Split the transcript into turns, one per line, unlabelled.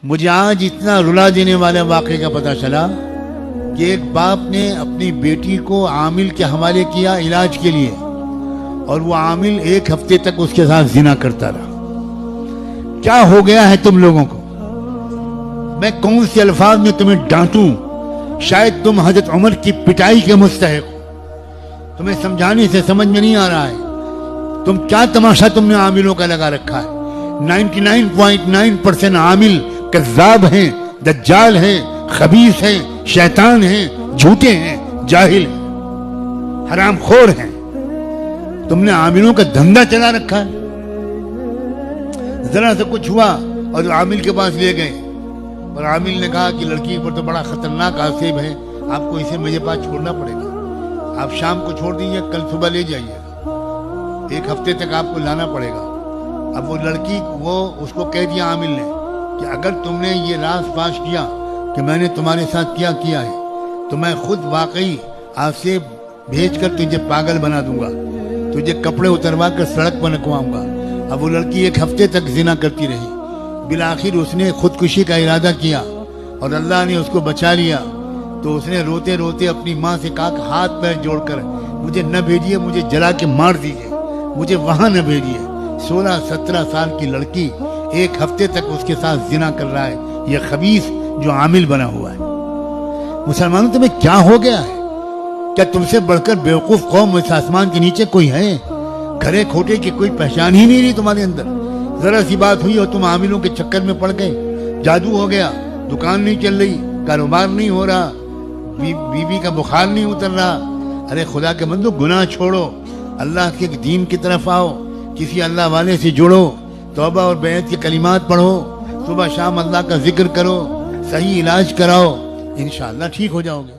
مجھے آج اتنا رلا دینے والے واقعے کا پتہ چلا کہ ایک باپ نے اپنی بیٹی کو عامل کے حوالے کیا علاج کے لیے، اور وہ عامل 1 ہفتے تک اس کے ساتھ زنا کرتا رہا۔ کیا ہو گیا ہے تم لوگوں کو؟ میں کون سے الفاظ میں تمہیں ڈانٹوں؟ شاید تم حضرت عمر کی پٹائی کے مستحق ہو۔ تمہیں سمجھانے سے سمجھ میں نہیں آ رہا ہے تم کیا تماشا تم نے عاملوں کا لگا رکھا ہے۔ 99.9% عامل کذاب ہیں، دجال ہیں، خبیث ہیں، شیطان ہیں، جھوٹے ہیں، جاہل ہیں، حرام خور ہیں۔ تم نے عاملوں کا دھندا چلا رکھا ہے۔ ذرا سے کچھ ہوا اور عامل کے پاس لے گئے، اور عامل نے کہا کہ لڑکی پر تو بڑا خطرناک آصیب ہے، آپ کو اسے میرے پاس چھوڑنا پڑے گا، آپ شام کو چھوڑ دیجیے، کل صبح لے جائیے گا، 1 ہفتے تک آپ کو لانا پڑے گا۔ اب وہ لڑکی اس کو کہہ دیا عامل نے کہ اگر تم نے یہ راز فاش کیا کہ میں نے تمہارے ساتھ کیا ہے تو میں خود واقعی آپ سے بھیج کر تجھے پاگل بنا دوں گا، تجھے کپڑے اتروا کر سڑک پر رکھواؤں گا۔ اب وہ لڑکی 1 ہفتے تک زنا کرتی رہی، بالآخر اس نے خودکشی کا ارادہ کیا اور اللہ نے اس کو بچا لیا۔ تو اس نے روتے روتے اپنی ماں سے کہا کہ ہاتھ پیر جوڑ کر مجھے نہ بھیجیے، مجھے جلا کے مار دیجیے، مجھے وہاں نہ بھیجیے۔ 16-17 سال کی لڑکی 1 ہفتے تک اس کے ساتھ زنا کر رہا ہے، یہ خبیث جو عامل بنا ہوا ہے۔ مسلمانوں تمہیں کیا ہو گیا ہے؟ کیا تم سے بڑھ کر بیوقوف قوم اس آسمان کے نیچے کوئی ہے؟ کھرے کھوٹے کی کوئی پہچان ہی نہیں رہی تمہارے اندر۔ ذرا سی بات ہوئی اور تم عاملوں کے چکر میں پڑ گئے، جادو ہو گیا، دکان نہیں چل رہی، کاروبار نہیں ہو رہا، بیوی کا بخار نہیں اتر رہا۔ ارے خدا کے بندو، گناہ چھوڑو، اللہ کے دین کی طرف آؤ، کسی اللہ والے سے جڑو، توبہ اور بیعت کے کلمات پڑھو، صبح شام اللہ کا ذکر کرو، صحیح علاج کراؤ، انشاءاللہ ٹھیک ہو جاؤ گے۔